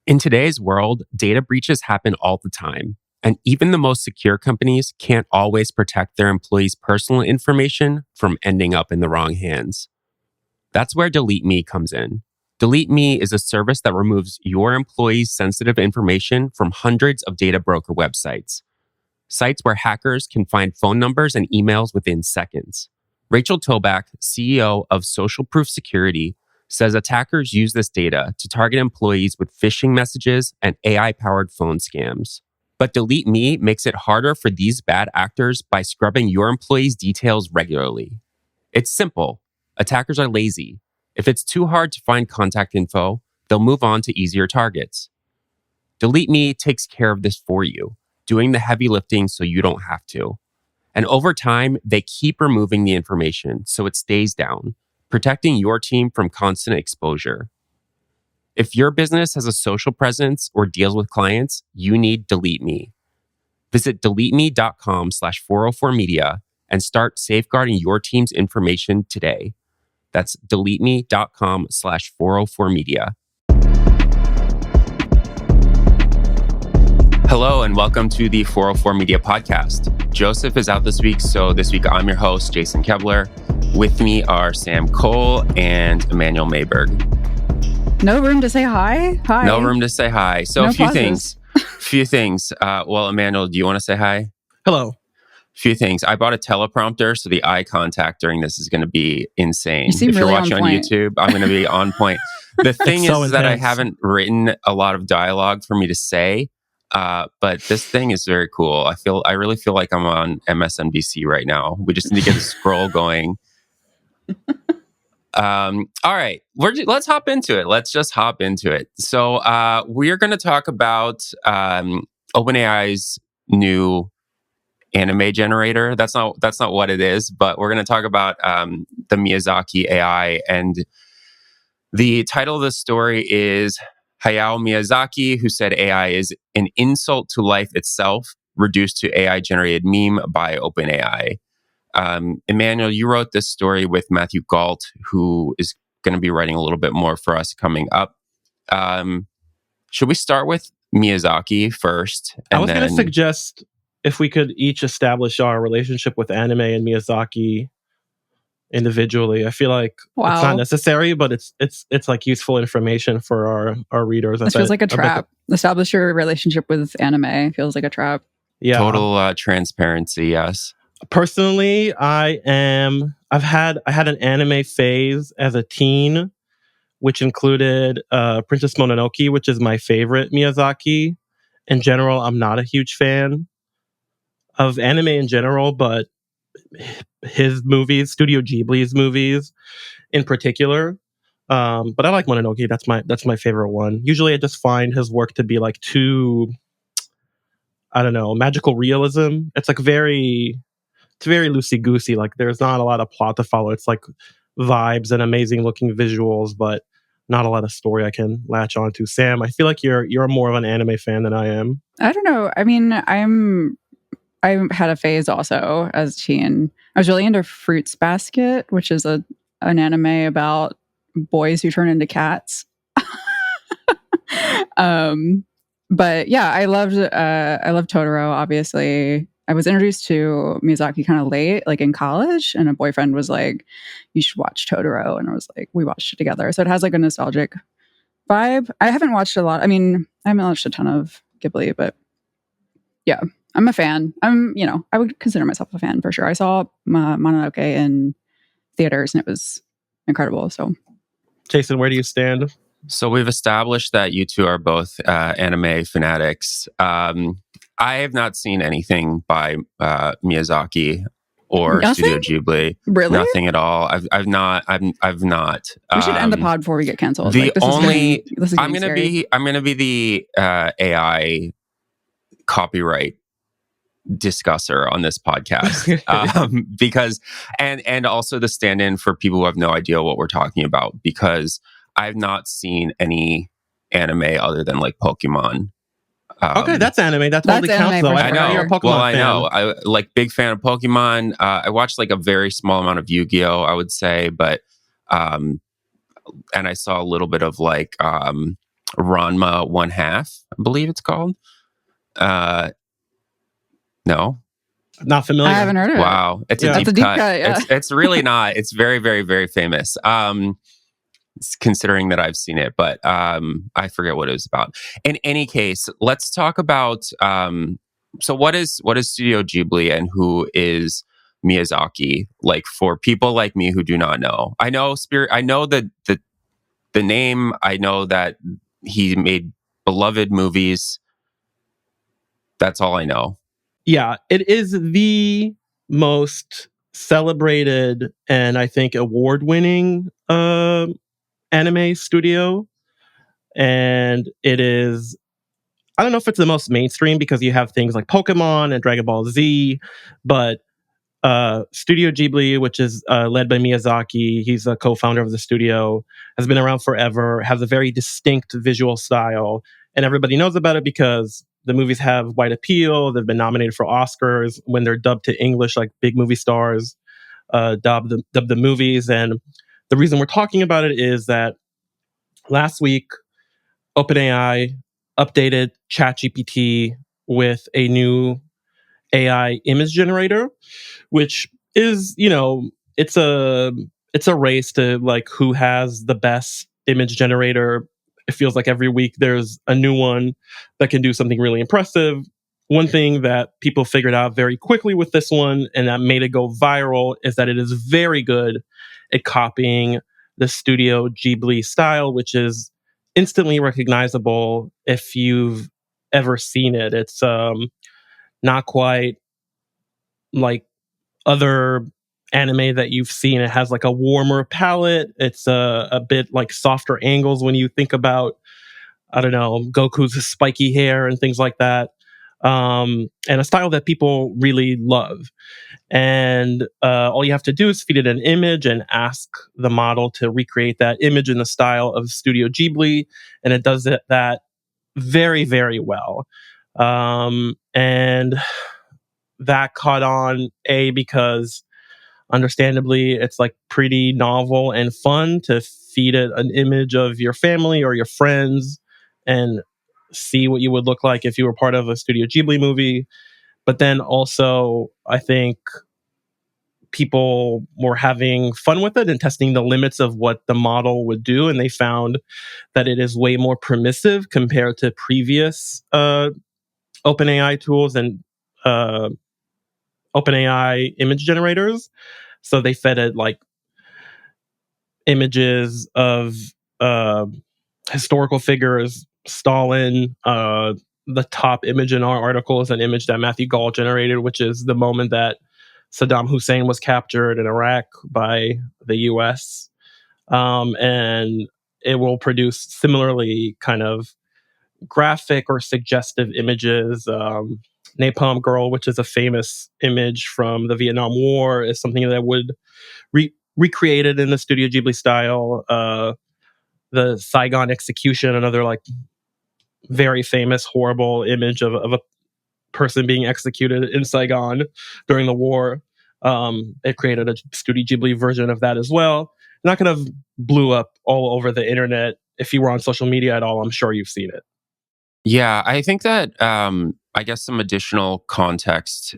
In today's world, data breaches happen all the time, and even the most secure companies can't always protect their employees' personal information from ending up in the wrong hands. That's where DeleteMe comes in. DeleteMe is a service that removes your employees' sensitive information from hundreds of data broker websites, sites where hackers can find phone numbers and emails within seconds. Rachel Toback, CEO of Social Proof Security, says attackers use this data to target employees with phishing messages and AI-powered phone scams. But DeleteMe makes it harder for these bad actors by scrubbing your employees' details regularly. It's simple. Attackers are lazy. If it's too hard to find contact info, they'll move on to easier targets. DeleteMe takes care of this for you, doing the heavy lifting so you don't have to. And over time, they keep removing the information so it stays down, protecting your team from constant exposure. If your business has a social presence or deals with clients, you need DeleteMe. Visit deleteme.com/404media and start safeguarding your team's information today. That's deleteme.com/404media. Hello and welcome to the 404 Media Podcast. Joseph is out this week, so this week I'm your host, Jason Kebler. With me are Sam Cole and Emanuel Mayberg. No room to say hi? Hi. No room to say hi. So no a few pauses. things. Well, Emanuel, do you want to say hi? Hello. Few things. I bought a teleprompter, so the eye contact during this is going to be insane. If you're watching on YouTube, I'm going to be on point. The thing is that I haven't written a lot of dialogue for me to say, but this thing is very cool. I really feel like I'm on MSNBC right now. We just need to get a scroll going. All right, let's hop into it. Let's just hop into it. So we're going to talk about OpenAI's new anime generator. That's not what it is, but we're going to talk about the Miyazaki AI, and the title of the story is Hayao Miyazaki, who said AI is an insult to life itself, reduced to AI generated meme by OpenAI. Emanuel, you wrote this story with Matthew Galt, who is going to be writing a little bit more for us coming up. Should we start with Miyazaki first? I was going to suggest if we could each establish our relationship with anime and Miyazaki individually. I feel like it's not necessary, but it's like useful information for our readers. This feels like a trap. Establish your relationship with anime feels like a trap. Yeah. Total transparency, yes. Personally, I had an anime phase as a teen, which included Princess Mononoke, which is my favorite Miyazaki. In general, I'm not a huge fan of anime in general, but his movies, Studio Ghibli's movies in particular. But I like Mononoke. That's my favorite one. Usually I just find his work to be like too, I don't know, magical realism. It's like very loosey-goosey. Like there's not a lot of plot to follow. It's like vibes and amazing looking visuals, but not a lot of story I can latch onto. Sam, I feel like you're more of an anime fan than I am. I don't know. I mean, I had a phase also as a teen. I was really into Fruits Basket, which is an anime about boys who turn into cats. But yeah, I loved Totoro, obviously. I was introduced to Miyazaki kind of late, like in college, and a boyfriend was like, you should watch Totoro. And I was like, we watched it together. So it has like a nostalgic vibe. I haven't watched a lot. I mean, I haven't watched a ton of Ghibli, but yeah, I'm a fan. I would consider myself a fan for sure. I saw Mononoke in theaters and it was incredible. So, Jason, where do you stand? So we've established that you two are both anime fanatics. I have not seen anything by Miyazaki or Studio Ghibli. Really? Nothing at all. I've not. We should end the pod before we get canceled. I'm gonna be the AI copyright discusser on this podcast because and also the stand-in for people who have no idea what we're talking about, because I've not seen any anime other than like Pokemon. Okay, that's anime. That totally counts, though. I know. You're a Pokemon fan. I know. I like big fan of Pokemon. I watched like a very small amount of Yu-Gi-Oh, I would say, but and I saw a little bit of like Ranma One Half, I believe it's called. No. Not familiar. I haven't heard of it. Wow, it's Yeah. a That's deep a deep cut. cut, yeah. It's really not. It's very, very, very famous. Considering that I've seen it, but I forget what it was about. In any case, let's talk about. So, what is Studio Ghibli and who is Miyazaki? Like for people like me who do not know, I know Spirit. I know the name. I know that he made beloved movies. That's all I know. Yeah, it is the most celebrated and I think award-winning anime studio. And it is, I don't know if it's the most mainstream because you have things like Pokemon and Dragon Ball Z, but Studio Ghibli, which is led by Miyazaki, he's a co-founder of the studio, has been around forever, has a very distinct visual style, and everybody knows about it because the movies have wide appeal. They've been nominated for Oscars when they're dubbed to English, like big movie stars dub the movies. And the reason we're talking about it is that last week, OpenAI updated ChatGPT with a new AI image generator, which is, it's a race to like who has the best image generator. It feels like every week there's a new one that can do something really impressive. One thing that people figured out very quickly with this one and that made it go viral is that it is very good at copying the Studio Ghibli style, which is instantly recognizable if you've ever seen it. It's not quite like other anime that you've seen. It has like a warmer palette. It's a bit like softer angles when you think about, I don't know, Goku's spiky hair and things like that. And a style that people really love. And all you have to do is feed it an image and ask the model to recreate that image in the style of Studio Ghibli. And it does that very, very well. And that caught on, because understandably it's like pretty novel and fun to feed it an image of your family or your friends and see what you would look like if you were part of a Studio Ghibli movie. But then also, I think people were having fun with it and testing the limits of what the model would do. And they found that it is way more permissive compared to previous OpenAI tools and uh, OpenAI image generators. So they fed it like images of uh, historical figures, Stalin. The top image in our article is an image that Matthew Gall generated, which is the moment that Saddam Hussein was captured in Iraq by the US. And it will produce similarly kind of graphic or suggestive images. Napalm Girl, which is a famous image from the Vietnam War, is something that would recreated in the Studio Ghibli style. The Saigon execution, another like very famous, horrible image of a person being executed in Saigon during the war. It created a Studio Ghibli version of that as well. And that kind of blew up all over the internet. If you were on social media at all, I'm sure you've seen it. Yeah, I think that I guess some additional context.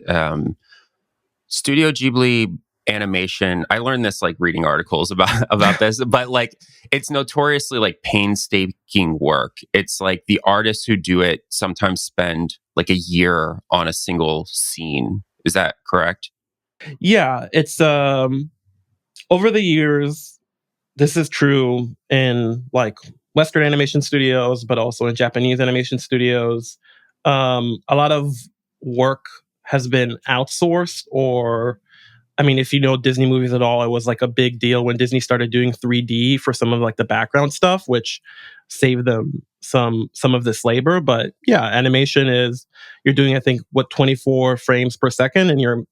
Studio Ghibli animation. I learned this like reading articles about this, but like it's notoriously like painstaking work. It's like the artists who do it sometimes spend like a year on a single scene. Is that correct? Yeah, it's over the years, this is true in like Western animation studios, but also in Japanese animation studios. A lot of work has been outsourced, or I mean, if you know Disney movies at all, it was like a big deal when Disney started doing 3D for some of like the background stuff, which saved them some of this labor. But yeah, animation is, you're doing, I think, what, 24 frames per second, and you're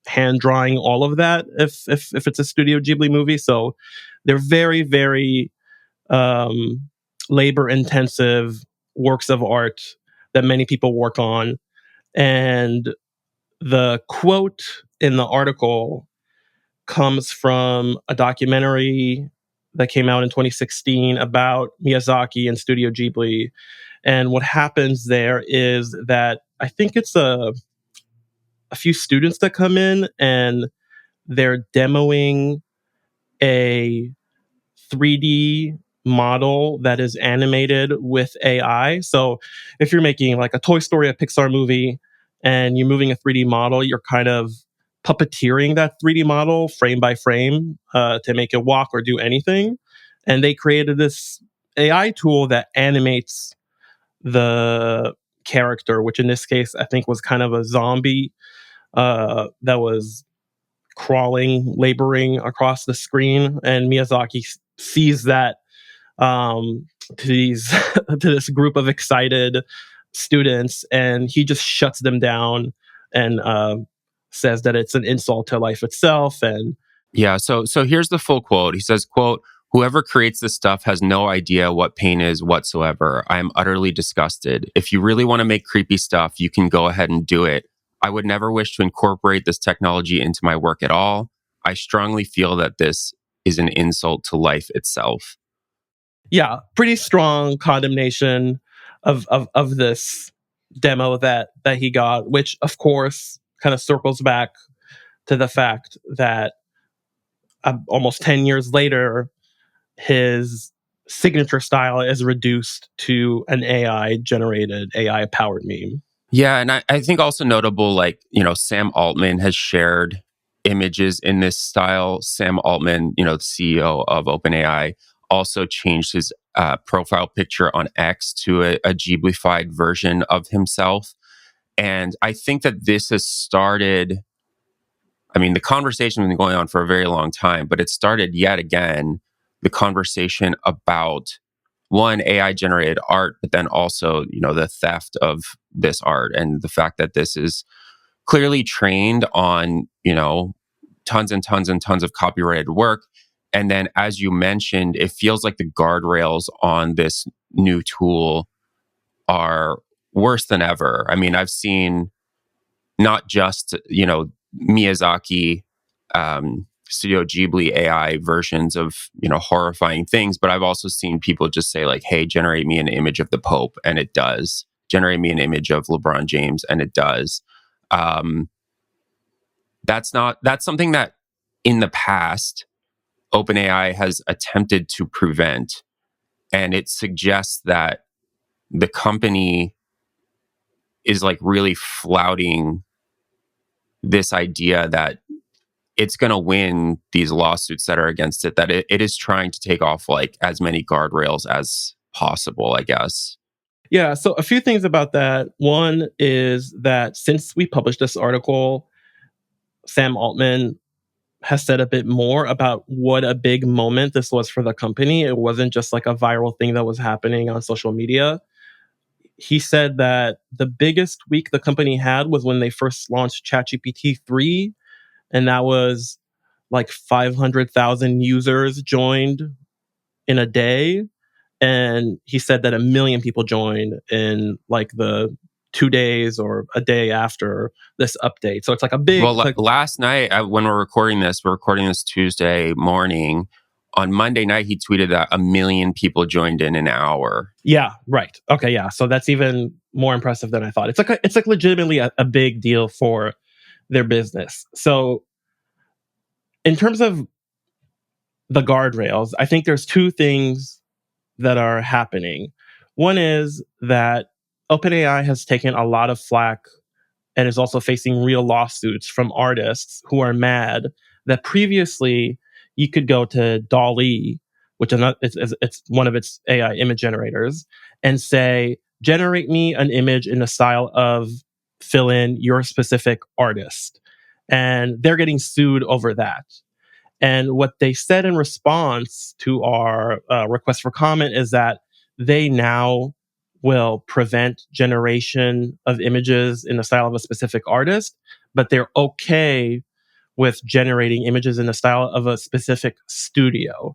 hand drawing all of that if it's a Studio Ghibli movie. So they're very, very labor intensive works of art that many people work on. And the quote in the article comes from a documentary that came out in 2016 about Miyazaki and Studio Ghibli. And what happens there is that I think it's a few students that come in and they're demoing a 3D model that is animated with AI. So if you're making like a Toy Story, a Pixar movie, and you're moving a 3D model, you're kind of puppeteering that 3D model frame by frame to make it walk or do anything. And they created this AI tool that animates the character, which in this case I think was kind of a zombie that was crawling, laboring across the screen, and Miyazaki sees that to these to this group of excited students, and he just shuts them down and says that it's an insult to life itself. And Yeah, so here's the full quote. He says, quote, "Whoever creates this stuff has no idea what pain is whatsoever. I am utterly disgusted. If you really want to make creepy stuff, you can go ahead and do it. I would never wish to incorporate this technology into my work at all. I strongly feel that this is an insult to life itself." yeah, pretty strong condemnation of this demo that he got, which of course kind of circles back to the fact that almost 10 years later, his signature style is reduced to an AI generated, AI powered meme. Yeah, and I think also notable, like, Sam Altman has shared images in this style. Sam Altman, the CEO of OpenAI, also changed his profile picture on X to a Ghiblified version of himself. And I think that this has started, I mean, the conversation has been going on for a very long time, but it started yet again the conversation about one, AI generated art, but then also, the theft of this art and the fact that this is clearly trained on, tons and tons and tons of copyrighted work. And then, as you mentioned, it feels like the guardrails on this new tool are worse than ever. I mean, I've seen not just, Miyazaki, Studio Ghibli AI versions of, horrifying things, but I've also seen people just say like, "Hey, generate me an image of the Pope," and it does. Generate me an image of LeBron James, and it does. Um, that's something that in the past OpenAI has attempted to prevent, and it suggests that the company is like really flouting this idea that it's going to win these lawsuits that are against it, that it is trying to take off like as many guardrails as possible, I guess. Yeah, so a few things about that. One is that since we published this article, Sam Altman has said a bit more about what a big moment this was for the company. It wasn't just like a viral thing that was happening on social media. He said that the biggest week the company had was when they first launched ChatGPT 3, and that was like 500,000 users joined in a day. And he said that 1 million people joined in like the 2 days or a day after this update. So it's like a big, Well, like, last night, when we're recording this Tuesday morning. On Monday night, he tweeted that 1 million people joined in an hour. yeah, right. Okay, yeah. So that's even more impressive than I thought. It's like legitimately a big deal for their business. So in terms of the guardrails, I think there's two things that are happening. One is that OpenAI has taken a lot of flack and is also facing real lawsuits from artists who are mad that previously you could go to DALL-E, which is not, it's one of its AI image generators, and say, generate me an image in the style of fill in your specific artist. And they're getting sued over that. And what they said in response to our request for comment is that they now will prevent generation of images in the style of a specific artist, but they're okay with generating images in the style of a specific studio.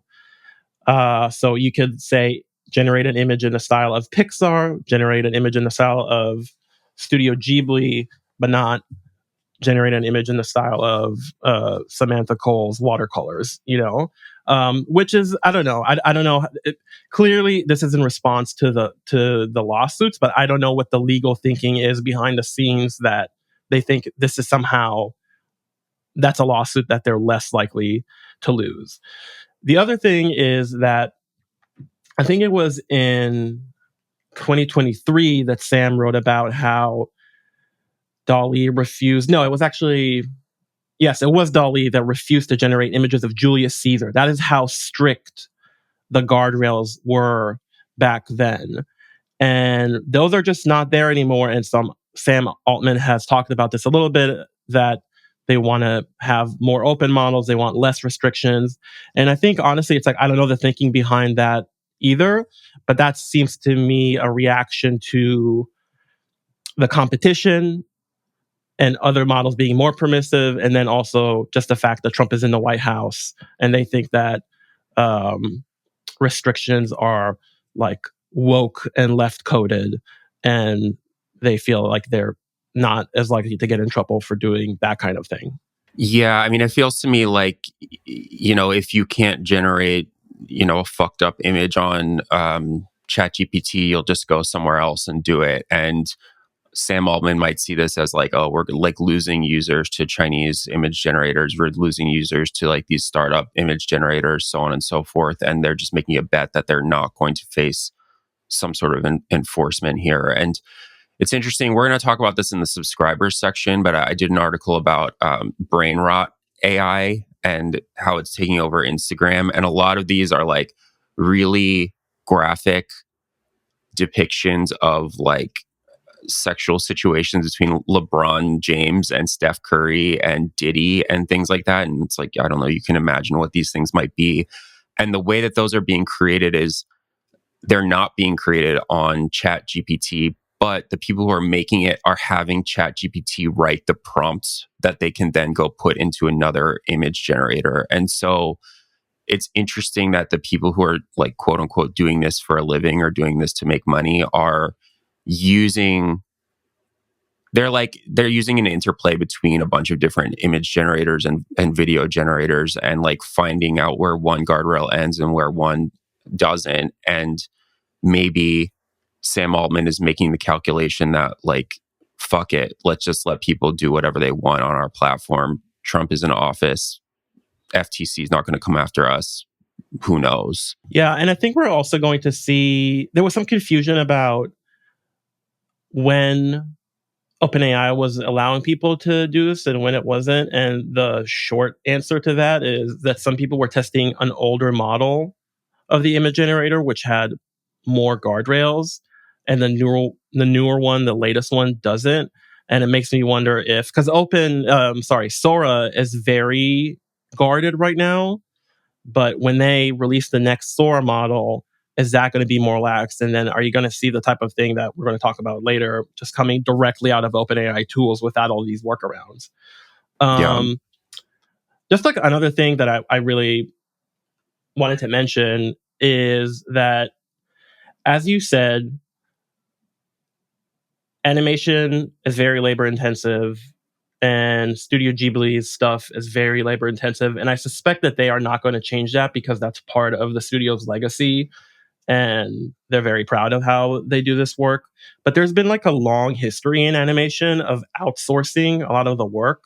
So you could say, generate an image in the style of Pixar, generate an image in the style of Studio Ghibli, but not generate an image in the style of Samantha Cole's watercolors, you know? Which is, I don't know. I don't know. Clearly, this is in response to the lawsuits, but I don't know what the legal thinking is behind the scenes that they think this is somehow, that's a lawsuit that they're less likely to lose. The other thing is that I think it was in 2023 that Sam wrote about how DALL-E refused. No, it was actually, yes, it was DALL-E that refused to generate images of Julius Caesar. That is how strict the guardrails were back then. And those are just not there anymore. And Sam Altman has talked about this a little bit, that they want to have more open models. They want less restrictions. And I think, honestly, it's like, I don't know the thinking behind that either, but that seems to me a reaction to the competition and other models being more permissive. And then also just the fact that Trump is in the White House and they think that restrictions are like woke and left coded, and they feel like they're not as likely to get in trouble for doing that kind of thing. Yeah, I mean, it feels to me like, if you can't generate, a fucked up image on ChatGPT, you'll just go somewhere else and do it. And Sam Altman might see this as like, oh, we're like losing users to Chinese image generators. We're losing users to like these startup image generators, so on and so forth. And they're just making a bet that they're not going to face some sort of enforcement here. And it's interesting. We're going to talk about this in the subscribers section, but I did an article about brainrot AI and how it's taking over Instagram. And a lot of these are like really graphic depictions of like sexual situations between LeBron James and Steph Curry and Diddy and things like that. And it's like, I don't know, you can imagine what these things might be. And the way that those are being created is they're not being created on ChatGPT, but the people who are making it are having ChatGPT write the prompts that they can then go put into another image generator. And so it's interesting that the people who are like, quote unquote, doing this for a living or doing this to make money are using, they're using an interplay between a bunch of different image generators and video generators, and like finding out where one guardrail ends and where one doesn't. And maybe Sam Altman is making the calculation that like, fuck it, let's just let people do whatever they want on our platform. Trump is in office. FTC is not going to come after us. Who knows? Yeah, and I think we're also going to see, there was some confusion about when OpenAI was allowing people to do this and when it wasn't. And the short answer to that is that some people were testing an older model of the image generator, which had more guardrails, and the newer one, the latest one, doesn't. And it makes me wonder if, because Sora is very guarded right now, but when they release the next Sora model, is that going to be more lax? And then are you going to see the type of thing that we're going to talk about later, just coming directly out of OpenAI tools without all these workarounds? Just like another thing that I really wanted to mention is that, as you said, animation is very labor intensive, and Studio Ghibli's stuff is very labor intensive. And I suspect that they are not going to change that because that's part of the studio's legacy. And they're very proud of how they do this work. But there's been like a long history in animation of outsourcing a lot of the work.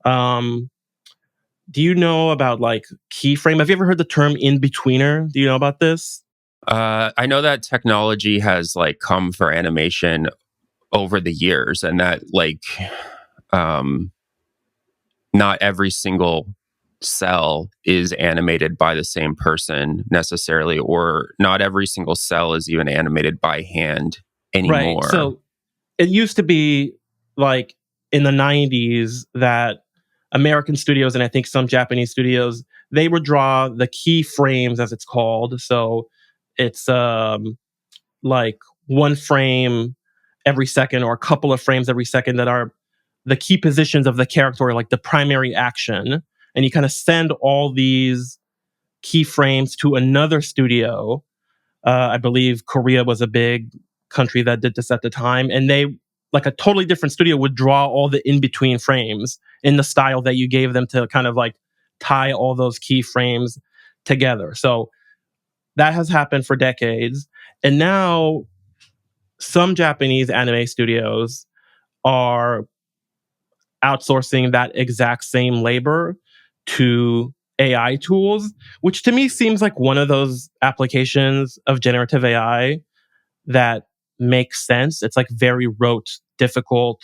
Do you know about like keyframe? Have you ever heard the term in-betweener? Do you know about this? I know that technology has like come for animation over the years, and that like not every single cell is animated by the same person necessarily, or not every single cell is even animated by hand anymore. Right. So it used to be like in the 90s that American studios, and I think some Japanese studios, they would draw the key frames, as it's called. So it's like one frame every second or a couple of frames every second that are the key positions of the character, like the primary action. And you kind of send all these keyframes to another studio. I believe Korea was a big country that did this at the time. And they, like a totally different studio, would draw all the in-between frames in the style that you gave them to kind of like tie all those keyframes together. So that has happened for decades. And now some Japanese anime studios are outsourcing that exact same labor to AI tools, which to me seems like one of those applications of generative AI that makes sense. It's like very rote, difficult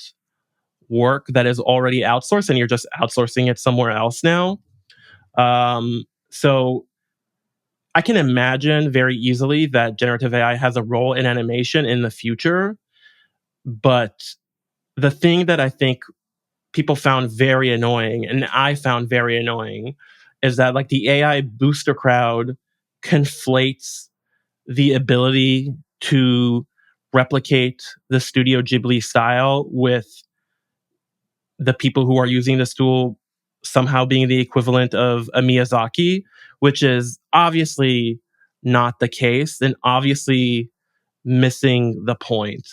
work that is already outsourced and you're just outsourcing it somewhere else now. So I can imagine very easily that generative AI has a role in animation in the future. But the thing that I think people found very annoying, and I found very annoying, is that like the AI booster crowd conflates the ability to replicate the Studio Ghibli style with the people who are using this tool somehow being the equivalent of a Miyazaki, which is obviously not the case and obviously missing the point.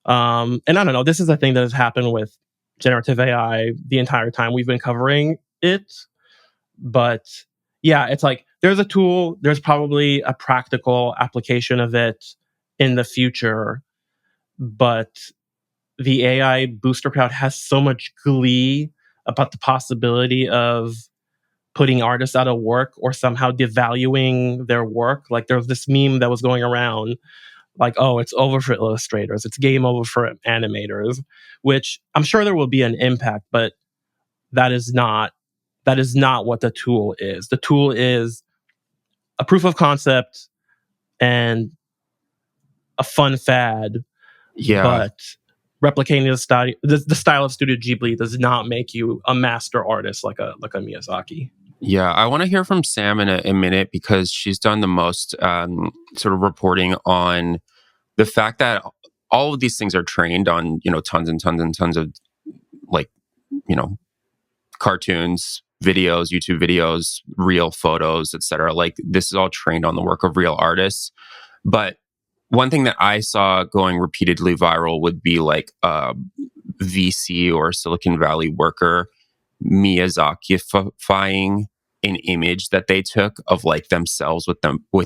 And I don't know, this is a thing that has happened with generative AI the entire time we've been covering it. But yeah, it's like there's a tool, there's probably a practical application of it in the future, but the AI booster crowd has so much glee about the possibility of putting artists out of work or somehow devaluing their work. Like there was this meme that was going around like, oh, it's over for illustrators, it's game over for animators, which I'm sure there will be an impact, but that is not what the tool is. The tool is a proof of concept and a fun fad, Yeah. but replicating the style of Studio Ghibli does not make you a master artist like a Miyazaki. Yeah, I want to hear from Sam in a minute because she's done the most sort of reporting on the fact that all of these things are trained on, tons and tons and tons of like, you know, cartoons, videos, YouTube videos, real photos, etc. Like this is all trained on the work of real artists. But one thing that I saw going repeatedly viral would be like a VC or Silicon Valley worker Miyazaki-fying an image that they took of like themselves with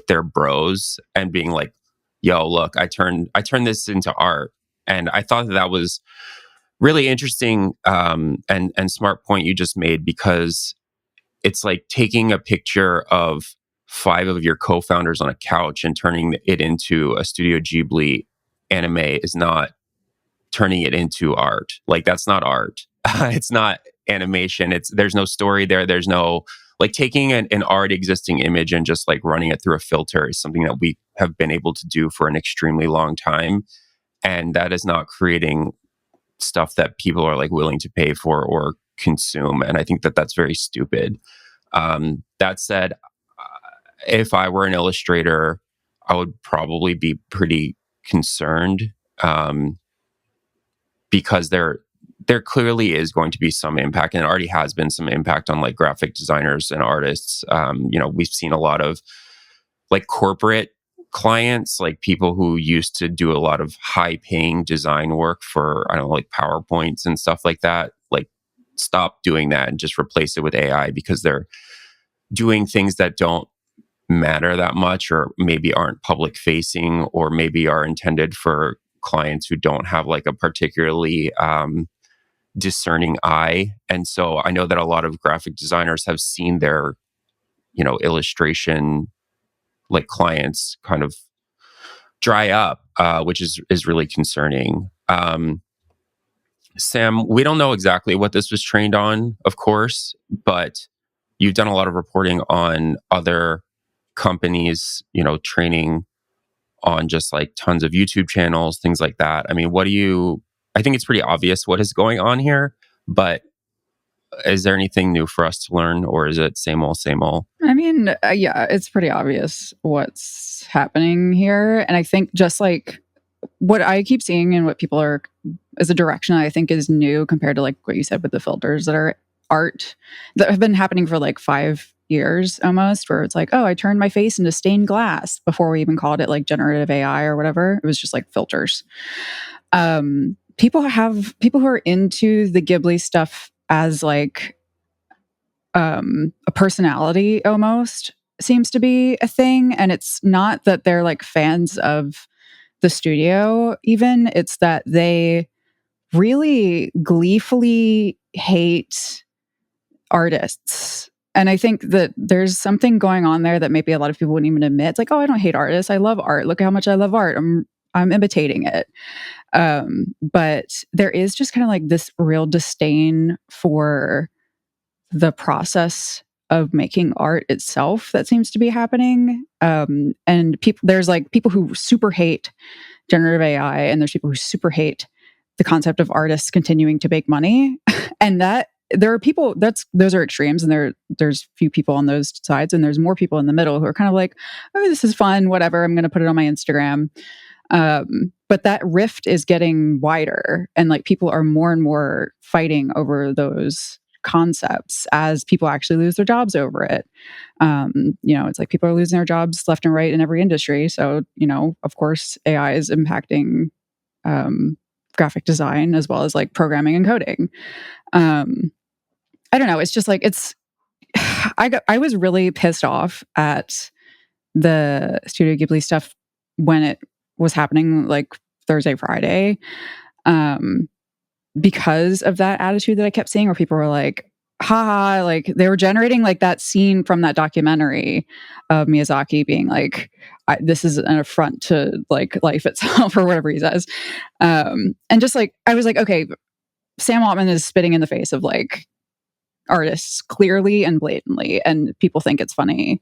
their bros and being like, yo, look, I turned this into art. And I thought that was really interesting and smart point you just made, because it's like taking a picture of 5 of your co-founders on a couch and turning it into a Studio Ghibli anime is not turning it into art. Like that's not art. It's not animation. There's no story there. There's no like taking an already existing image and just like running it through a filter is something that we have been able to do for an extremely long time. And that is not creating stuff that people are like willing to pay for or consume. And I think that that's very stupid. That said, if I were an illustrator, I would probably be pretty concerned because there clearly is going to be some impact, and it already has been some impact on like graphic designers and artists. We've seen a lot of like corporate clients, like people who used to do a lot of high paying design work for, I don't know, like PowerPoints and stuff like that, like stop doing that and just replace it with AI because they're doing things that don't matter that much, or maybe aren't public facing, or maybe are intended for clients who don't have like a particularly discerning eye. And so I know that a lot of graphic designers have seen their, illustration like clients kind of dry up, which is really concerning. Sam, we don't know exactly what this was trained on, of course, but you've done a lot of reporting on other companies, training on just like tons of YouTube channels, things like that. I mean, I think it's pretty obvious what is going on here, but is there anything new for us to learn, or is it same old, same old? I mean, yeah, it's pretty obvious what's happening here. And I think just like what I keep seeing and what people are is a direction I think is new compared to like what you said with the filters that are art that have been happening for like 5 years almost, where it's like, oh, I turned my face into stained glass before we even called it like generative AI or whatever. It was just like filters. People who are into the Ghibli stuff as like a personality almost, seems to be a thing. And it's not that they're like fans of the studio, even. It's that they really gleefully hate artists. And I think that there's something going on there that maybe a lot of people wouldn't even admit. It's like, oh, I don't hate artists. I love art. Look how much I love art. I'm imitating it. But there is just kind of like this real disdain for the process of making art itself that seems to be happening. And there's like people who super hate generative AI, and there's people who super hate the concept of artists continuing to make money. And that there are people those are extremes, and there's few people on those sides, and there's more people in the middle who are kind of like, oh, this is fun, whatever, I'm going to put it on my Instagram. But that rift is getting wider, and like people are more and more fighting over those concepts as people actually lose their jobs over it. It's like people are losing their jobs left and right in every industry. So, of course, AI is impacting graphic design as well as like programming and coding. I don't know. It's just like I was really pissed off at the Studio Ghibli stuff when it was happening like Thursday, Friday, because of that attitude that I kept seeing where people were like, haha, like they were generating like that scene from that documentary of Miyazaki being like, this is an affront to like life itself or whatever he says. And just like, I was like, okay, Sam Altman is spitting in the face of like artists clearly and blatantly, and people think it's funny.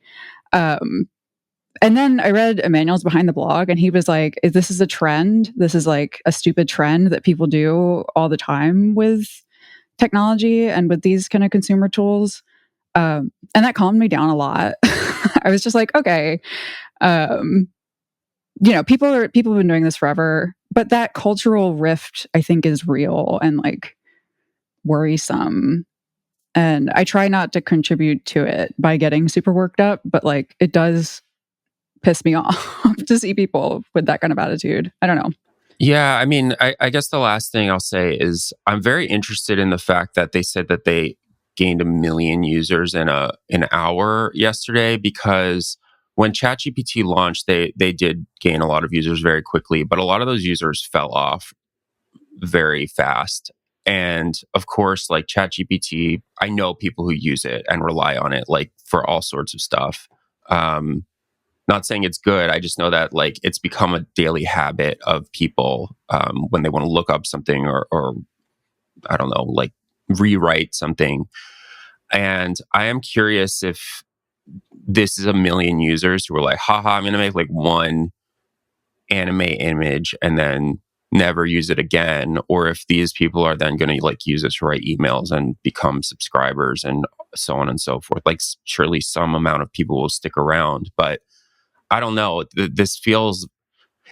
And then I read Emanuel's behind the blog, and he was like, this is a trend. This is like a stupid trend that people do all the time with technology and with these kind of consumer tools. And that calmed me down a lot. I was just like, okay, people have been doing this forever, but that cultural rift, I think, is real and like worrisome. And I try not to contribute to it by getting super worked up, but like it does piss me off to see people with that kind of attitude. I don't know. Yeah, I mean, I guess the last thing I'll say is I'm very interested in the fact that they said that they gained 1 million users in an hour yesterday, because when ChatGPT launched, they did gain a lot of users very quickly, but a lot of those users fell off very fast. And of course, like ChatGPT, I know people who use it and rely on it like for all sorts of stuff. Not saying it's good. I just know that like it's become a daily habit of people when they want to look up something or I don't know, like rewrite something. And I am curious if this is 1 million users who are like, haha, I'm going to make like one anime image and then never use it again, or if these people are then going to like use it to write emails and become subscribers and so on and so forth. Like surely some amount of people will stick around, but I don't know. It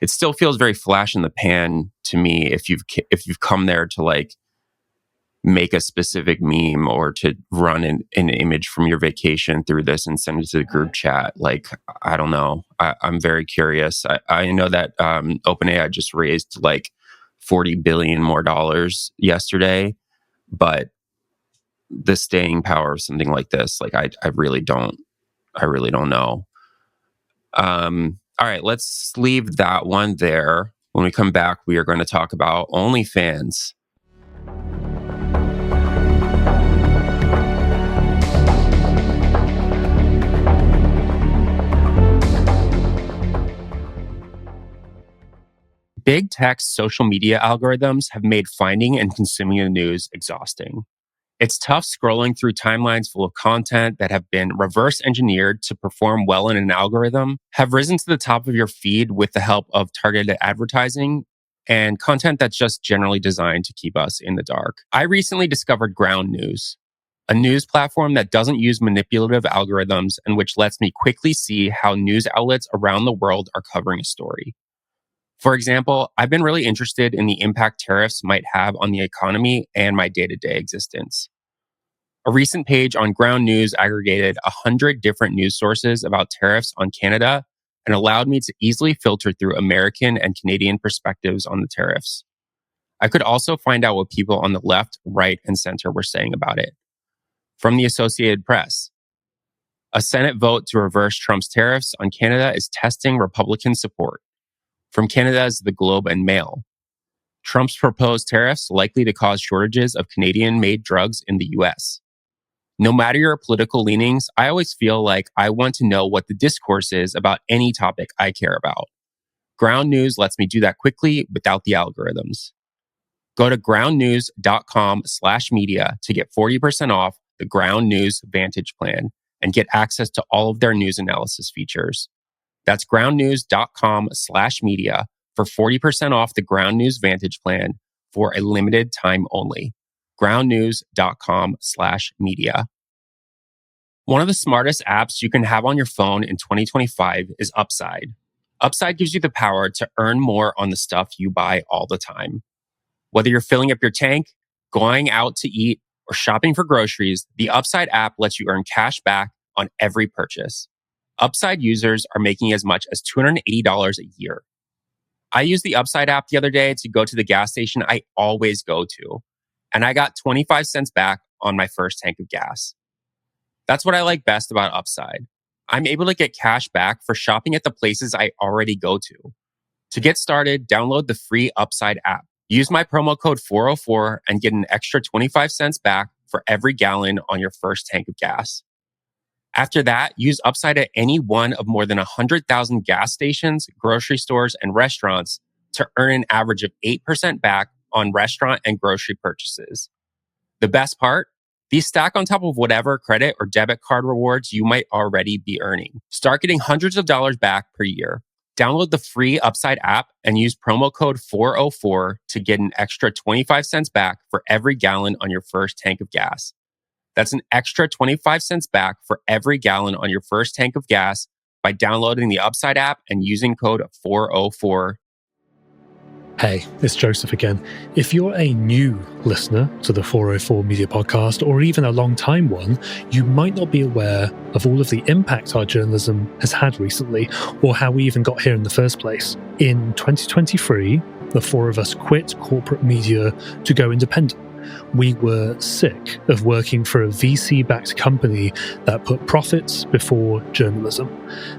still feels very flash in the pan to me if you've come there to like make a specific meme or to run an image from your vacation through this and send it to the group chat. Like, I don't know. I'm very curious. I know that OpenAI just raised like $40 billion more yesterday, but the staying power of something like this, like I really don't know. All right, let's leave that one there. When we come back, we are going to talk about OnlyFans. Big tech's social media algorithms have made finding and consuming the news exhausting. It's tough scrolling through timelines full of content that have been reverse engineered to perform well in an algorithm, have risen to the top of your feed with the help of targeted advertising, and content that's just generally designed to keep us in the dark. I recently discovered Ground News, a news platform that doesn't use manipulative algorithms and which lets me quickly see how news outlets around the world are covering a story. For example, I've been really interested in the impact tariffs might have on the economy and my day-to-day existence. A recent page on Ground News aggregated 100 different news sources about tariffs on Canada and allowed me to easily filter through American and Canadian perspectives on the tariffs. I could also find out what people on the left, right, and center were saying about it. From the Associated Press, A Senate vote to reverse Trump's tariffs on Canada is testing Republican support. From Canada's The Globe and Mail, Trump's proposed tariffs likely to cause shortages of Canadian-made drugs in the US. No matter your political leanings, I always feel like I want to know what the discourse is about any topic I care about. Ground News lets me do that quickly without the algorithms. Go to groundnews.com/media to get 40% off the Ground News Vantage plan and get access to all of their news analysis features. That's groundnews.com/media for 40% off the Ground News Vantage plan for a limited time only. groundnews.com/media. One of the smartest apps you can have on your phone in 2025 is Upside. Upside gives you the power to earn more on the stuff you buy all the time. Whether you're filling up your tank, going out to eat, or shopping for groceries, the Upside app lets you earn cash back on every purchase. Upside users are making as much as $280 a year. I used the Upside app the other day to go to the gas station I always go to, and I got 25 cents back on my first tank of gas. That's what I like best about Upside. I'm able to get cash back for shopping at the places I already go to. To get started, download the free Upside app. Use my promo code 404 and get an extra 25 cents back for every gallon on your first tank of gas. After that, use Upside at any one of more than 100,000 gas stations, grocery stores, and restaurants to earn an average of 8% back on restaurant and grocery purchases. The best part? These stack on top of whatever credit or debit card rewards you might already be earning. Start getting hundreds of dollars back per year. Download the free Upside app and use promo code 404 to get an extra 25 cents back for every gallon on your first tank of gas. That's an extra 25 cents back for every gallon on your first tank of gas by downloading the Upside app and using code 404. Hey, it's Joseph again. If you're a new listener to the 404 Media Podcast, or even a long-time one, you might not be aware of all of the impact our journalism has had recently, or how we even got here in the first place. In 2023, the four of us quit corporate media to go independent. We were sick of working for a VC-backed company that put profits before journalism.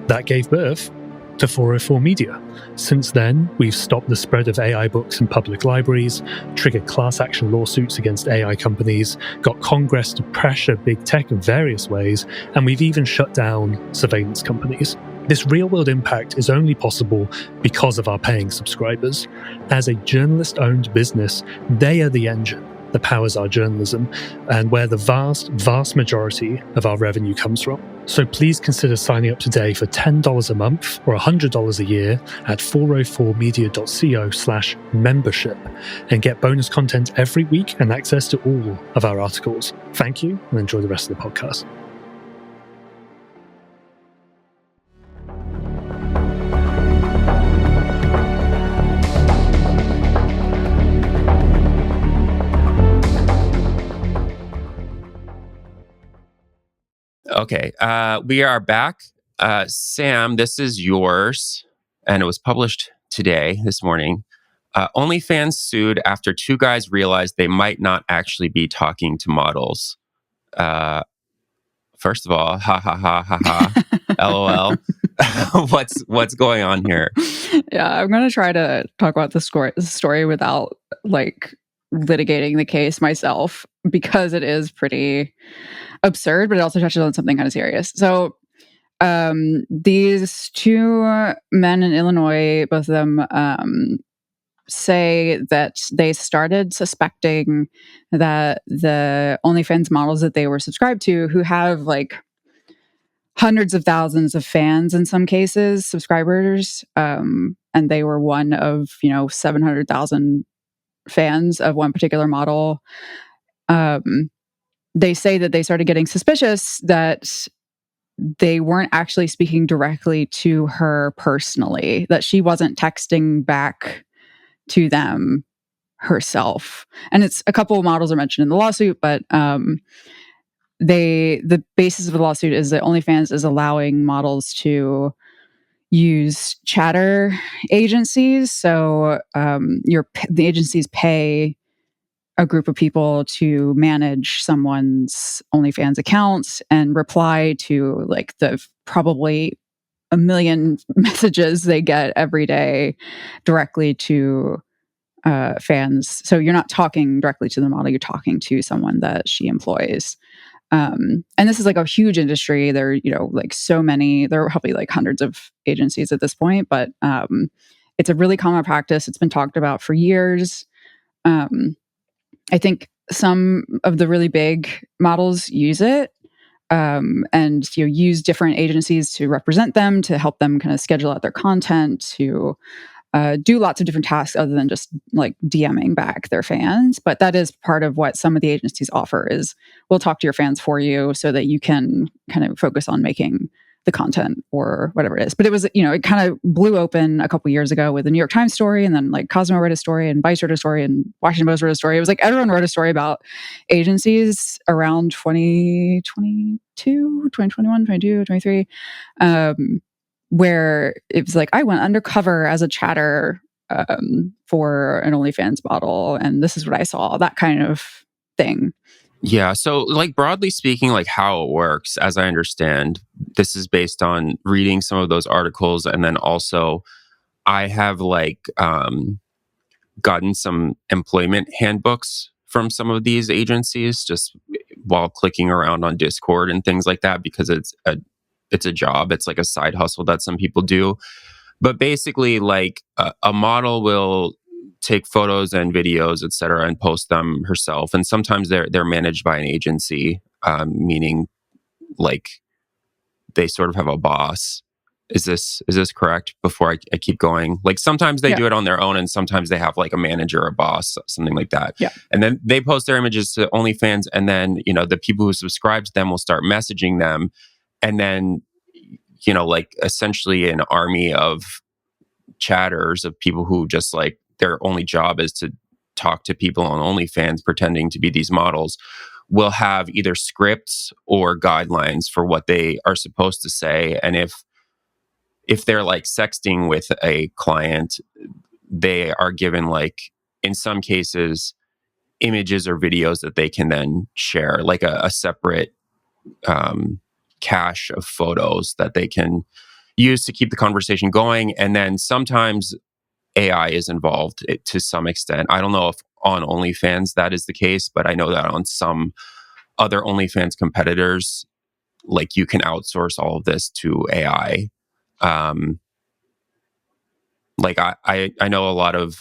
That gave birth to 404 Media. Since then, we've stopped the spread of AI books in public libraries, triggered class action lawsuits against AI companies, got Congress to pressure big tech in various ways, and we've even shut down surveillance companies. This real-world impact is only possible because of our paying subscribers. As a journalist-owned business, they are the engine that powers our journalism and where the vast majority of our revenue comes from. So please consider signing up today for $10 a month or $100 a year at 404media.co/membership and get bonus content every week and access to all of our articles. Thank you and enjoy the rest of the podcast. Okay, we are back. Sam, this is yours, and it was published this morning. OnlyFans sued after two guys realized they might not actually be talking to models. First of all, ha ha ha ha ha, LOL. What's going on here? Yeah, I'm going to try to talk about the story without like litigating the case myself, because it is pretty absurd, but it also touches on something kind of serious. So these two men in Illinois, both of them, say that they started suspecting that the OnlyFans models that they were subscribed to, who have like hundreds of thousands of fans in some cases, subscribers, and they were one of 700,000 fans of one particular model. They say that they started getting suspicious that they weren't actually speaking directly to her personally, that she wasn't texting back to them herself. And it's a couple of models are mentioned in the lawsuit, but the basis of the lawsuit is that OnlyFans is allowing models to use chatter agencies. So the agencies pay a group of people to manage someone's OnlyFans accounts and reply to like the probably a million messages they get every day directly to fans. So you're not talking directly to the model, you're talking to someone that she employs. And this is like a huge industry. There are, like so many, there are probably like hundreds of agencies at this point, but it's a really common practice. It's been talked about for years. I think some of the really big models use it, and use different agencies to represent them, to help them kind of schedule out their content, to do lots of different tasks other than just like DMing back their fans. But that is part of what some of the agencies offer is we'll talk to your fans for you so that you can kind of focus on making the content or whatever it is. But it was, it kind of blew open a couple years ago with the New York Times story, and then like Cosmo wrote a story and Vice wrote a story and Washington Post wrote a story. It was like everyone wrote a story about agencies around 2022, 2021, 22, 23. Where it was like, I went undercover as a chatter for an OnlyFans model, and this is what I saw, that kind of thing. Yeah. So, like, broadly speaking, like how it works, as I understand, this is based on reading some of those articles. And then also, I have like gotten some employment handbooks from some of these agencies just while clicking around on Discord and things like that, because it's a job. It's like a side hustle that some people do. But basically, like a model will take photos and videos, et cetera, and post them herself. And sometimes they're managed by an agency, meaning like they sort of have a boss. Is this correct? Before I keep going, like sometimes they do it on their own, and sometimes they have like a manager, or a boss, something like that. Yeah. And then they post their images to OnlyFans, and then the people who subscribe to them will start messaging them, and then like essentially an army of chatters, of people who just like their only job is to talk to people on OnlyFans pretending to be these models, will have either scripts or guidelines for what they are supposed to say. And if they're like sexting with a client, they are given, like, in some cases, images or videos that they can then share, like a separate cache of photos that they can use to keep the conversation going. And then sometimes AI is involved to some extent. I don't know if on OnlyFans that is the case, but I know that on some other OnlyFans competitors, like, you can outsource all of this to AI. Like I know a lot of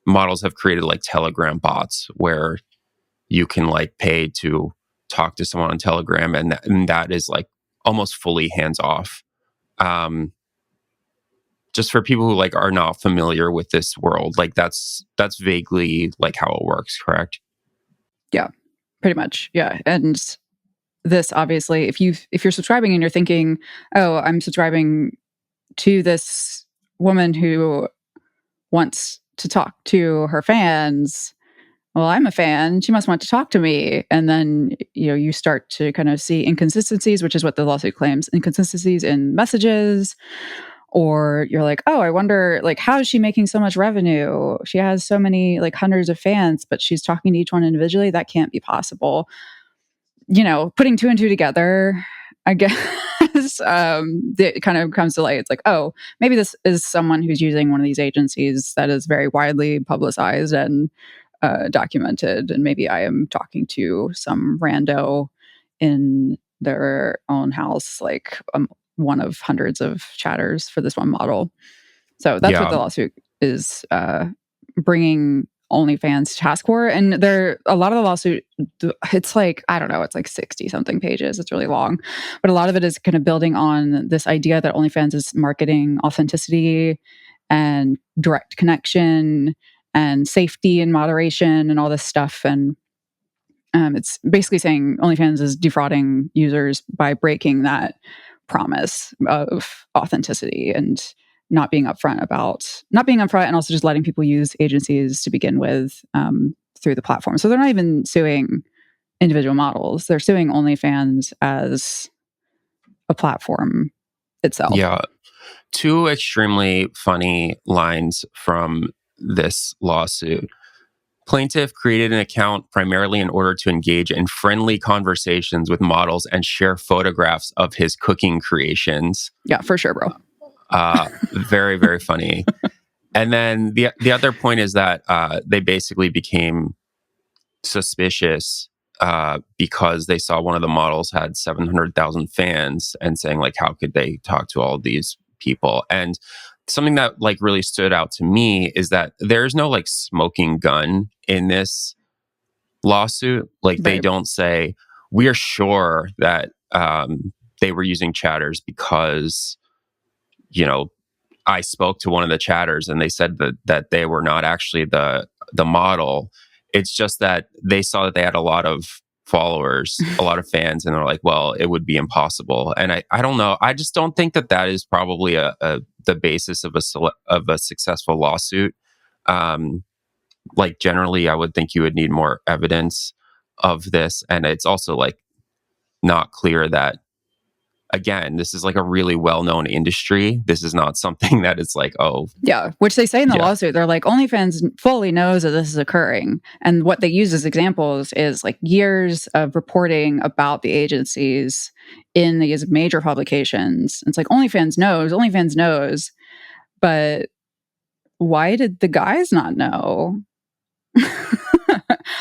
models have created like Telegram bots where you can like pay to talk to someone on Telegram, and that is like almost fully hands off. Just for people who like are not familiar with this world, like that's vaguely like how it works, correct? Yeah, pretty much. Yeah. And this, obviously, if you're subscribing and you're thinking, oh, I'm subscribing to this woman who wants to talk to her fans, well, I'm a fan, she must want to talk to me. And then you start to kind of see inconsistencies, which is what the lawsuit claims, inconsistencies in messages. Or you're like, oh, I wonder, like, how is she making so much revenue? She has so many, like, hundreds of fans, but she's talking to each one individually. That can't be possible. Putting two and two together, I guess, it kind of comes to light. It's like, oh, maybe this is someone who's using one of these agencies that is very widely publicized and documented. And maybe I am talking to some rando in their own house, like one of hundreds of chatters for this one model. So that's what the lawsuit is bringing OnlyFans to task for. And a lot of the lawsuit, it's like, I don't know, it's like 60 something pages. It's really long. But a lot of it is kind of building on this idea that OnlyFans is marketing authenticity and direct connection and safety and moderation and all this stuff. And it's basically saying OnlyFans is defrauding users by breaking that promise of authenticity and not being upfront and also just letting people use agencies to begin with through the platform. So they're not even suing individual models. They're suing OnlyFans as a platform itself. Yeah. Two extremely funny lines from this lawsuit. Plaintiff created an account primarily in order to engage in friendly conversations with models and share photographs of his cooking creations. Yeah, for sure, bro. Very, very funny. And then the other point is that they basically became suspicious because they saw one of the models had 700,000 fans and saying, like, how could they talk to all these people? And something that like really stood out to me is that there's no like smoking gun in this lawsuit. Like they Right. don't say, we are sure that they were using chatters because, you know, I spoke to one of the chatters and they said that they were not actually the model. It's just that they saw that they had a lot of followers, a lot of fans, and they're like, well, it would be impossible. And I don't know. I just don't think that is probably the basis of a successful lawsuit. Like generally, I would think you would need more evidence of this, and it's also like not clear that. Again, this is like a really well-known industry. This is not something that it's like, oh. Yeah, which they say in the lawsuit. They're like, OnlyFans fully knows that this is occurring. And what they use as examples is like years of reporting about the agencies in these major publications. It's like, OnlyFans knows. But why did the guys not know?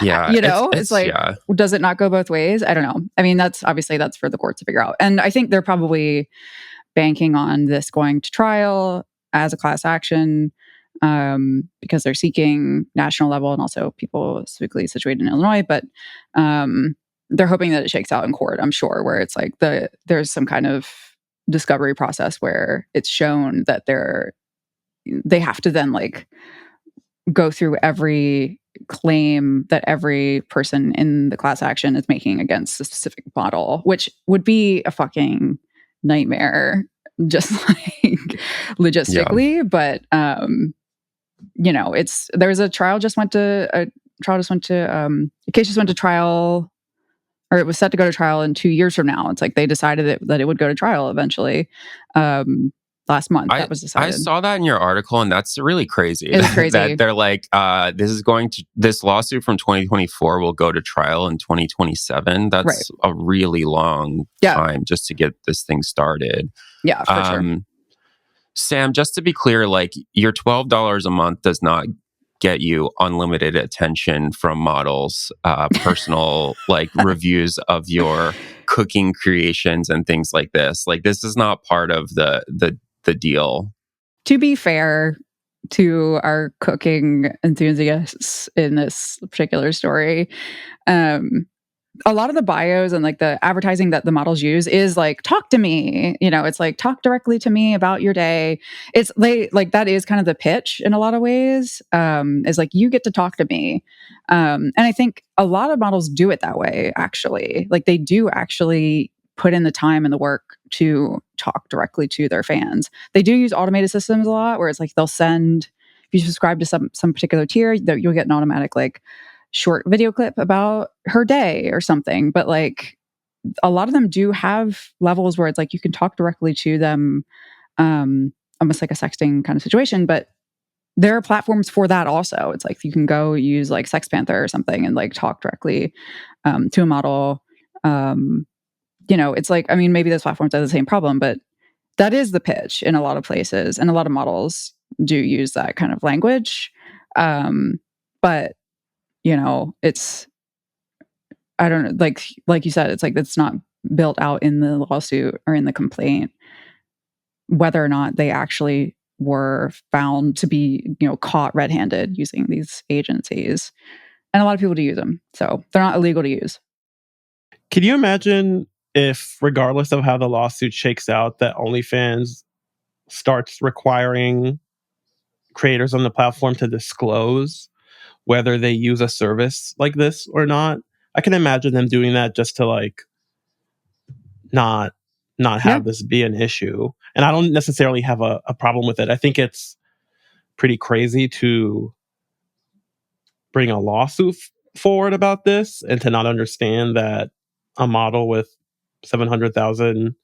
Yeah, you know, it's like, does it not go both ways? I don't know. I mean, that's for the courts to figure out. And I think they're probably banking on this going to trial as a class action because they're seeking national level and also people specifically situated in Illinois. But they're hoping that it shakes out in court, I'm sure, where it's like there's some kind of discovery process where it's shown that they have to then like go through every claim that every person in the class action is making against a specific model, which would be a fucking nightmare, just like logistically. Yeah. But you know, there's a trial just went to a case just went to trial, or it was set to go to trial in 2 years from now. It's like they decided that it would go to trial eventually. Last month, that was decided. I saw that in your article, and that's really crazy. It's crazy. That they're like, this lawsuit from 2024 will go to trial in 2027. That's right. A really long time just to get this thing started. Yeah, for sure. Sam, just to be clear, like your $12 a month does not get you unlimited attention from models, personal like reviews of your cooking creations and things like this. Like this is not part of the deal. To be fair to our cooking enthusiasts in this particular story, a lot of the bios and like the advertising that the models use is like, talk to me, you know, it's like, talk directly to me about your day. It's like that is kind of the pitch in a lot of ways, is like, you get to talk to me. And I think a lot of models do it that way, actually. Like they do actually put in the time and the work to talk directly to their fans. They do use automated systems a lot where it's like they'll send, if you subscribe to some particular tier, you'll get an automatic like short video clip about her day or something. But like a lot of them do have levels where it's like you can talk directly to them, almost like a sexting kind of situation. But there are platforms for that also. It's like you can go use like Sex Panther or something and like talk directly to a model. You know, it's like, I mean, maybe those platforms have the same problem, but that is the pitch in a lot of places. And a lot of models do use that kind of language. But, you know, it's, I don't know, like you said, it's like, it's not built out in the lawsuit or in the complaint, whether or not they actually were found to be, you know, caught red-handed using these agencies. And a lot of people do use them. So they're not illegal to use. Can you imagine if, regardless of how the lawsuit shakes out, that OnlyFans starts requiring creators on the platform to disclose whether they use a service like this or not? I can imagine them doing that just to like not have this be an issue. And I don't necessarily have a problem with it. I think it's pretty crazy to bring a lawsuit forward about this and to not understand that a model with 700,000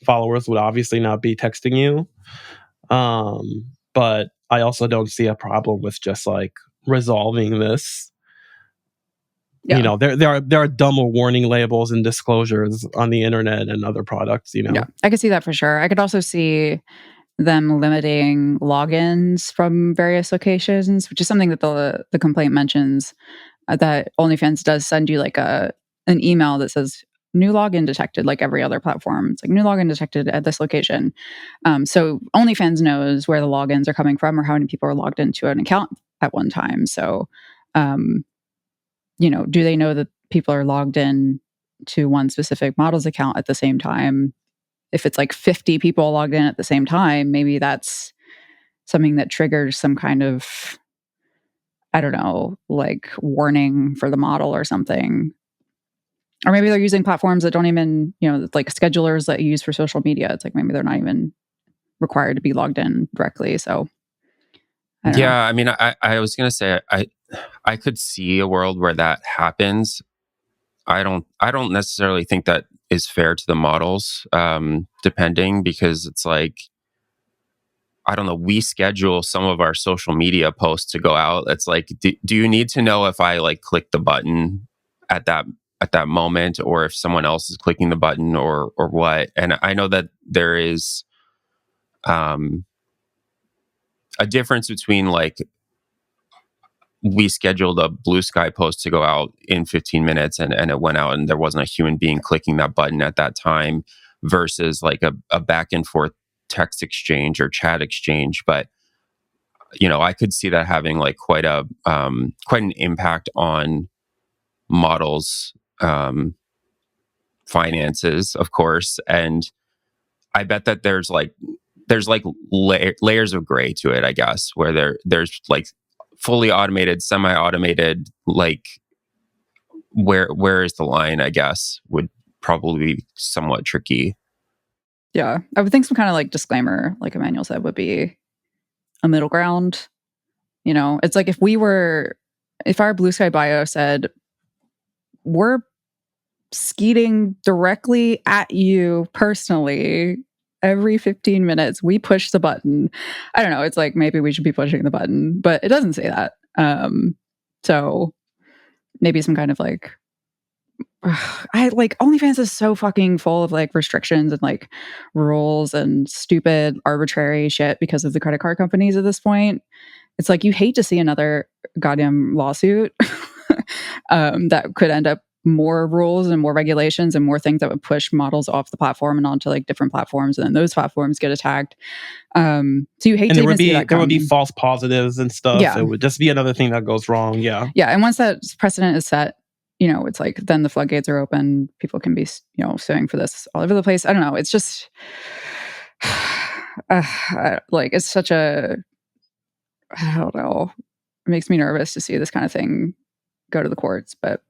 followers would obviously not be texting you. But I also don't see a problem with just like resolving this. Yeah. You know, there are dumber warning labels and disclosures on the internet and other products, you know. Yeah, I could see that for sure. I could also see them limiting logins from various locations, which is something that the complaint mentions, that OnlyFans does send you like an email that says new login detected, like every other platform. It's like new login detected at this location. So OnlyFans knows where the logins are coming from or how many people are logged into an account at one time. So, you know, do they know that people are logged in to one specific model's account at the same time? If it's like 50 people logged in at the same time, maybe that's something that triggers some kind of, I don't know, like warning for the model or something. Or maybe they're using platforms that don't even, you know, like schedulers that you use for social media. It's like maybe they're not even required to be logged in directly. So, I don't know. I mean, I was going to say, I could see a world where that happens. I don't necessarily think that is fair to the models, depending, because it's like, I don't know, we schedule some of our social media posts to go out. It's like, do you need to know if I like click the button at that moment, or if someone else is clicking the button, or what? And I know that there is a difference between like, we scheduled a Blue Sky post to go out in 15 minutes and it went out and there wasn't a human being clicking that button at that time, versus like a back and forth text exchange or chat exchange. But, you know, I could see that having like quite an impact on models' finances, of course. And I bet that there's layers of gray to it, I guess, where there's like fully automated, semi-automated, like where is the line, I guess, would probably be somewhat tricky. Yeah, I would think some kind of like disclaimer, like Emanuel said, would be a middle ground. You know, it's like if our Blue Sky bio said, we're skeeting directly at you personally every 15 minutes, we push the button. I don't know. It's like, maybe we should be pushing the button, but it doesn't say that. So maybe some kind of like, I like, OnlyFans is so fucking full of like restrictions and like rules and stupid arbitrary shit because of the credit card companies at this point. It's like, you hate to see another goddamn lawsuit that could end up more rules and more regulations and more things that would push models off the platform and onto like different platforms, and then those platforms get attacked. So you hate to even see that there would be come. false positives and stuff. Yeah. It would just be another thing that goes wrong. Yeah. Yeah, and once that precedent is set, you know, it's like then the floodgates are open. People can be, you know, suing for this all over the place. I don't know. It's just like, it's such a, I don't know. It makes me nervous to see this kind of thing go to the courts, but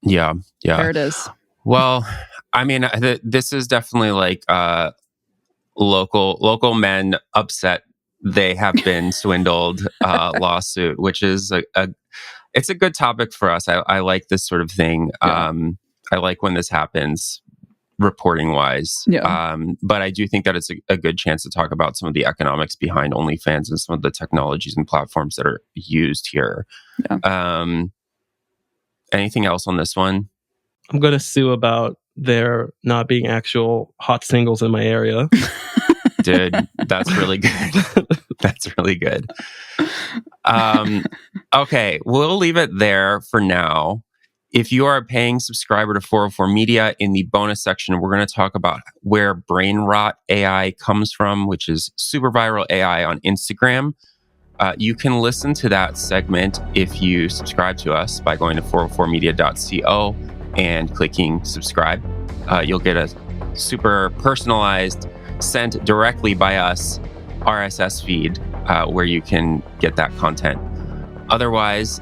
Yeah. there it is. Well, I mean, this is definitely like local men upset they have been swindled lawsuit, which is it's a good topic for us. I like this sort of thing. Yeah. I like when this happens, reporting wise. Yeah. But I do think that it's a good chance to talk about some of the economics behind OnlyFans and some of the technologies and platforms that are used here. Yeah. Anything else on this one? I'm going to sue about there not being actual hot singles in my area. Dude, that's really good. That's really good. Okay, we'll leave it there for now. If you are a paying subscriber to 404 Media, in the bonus section, we're going to talk about where brainrot AI comes from, which is super viral AI on Instagram. You can listen to that segment if you subscribe to us by going to 404media.co and clicking subscribe. You'll get a super personalized, sent directly by us, RSS feed where you can get that content. Otherwise,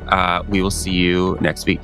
we will see you next week.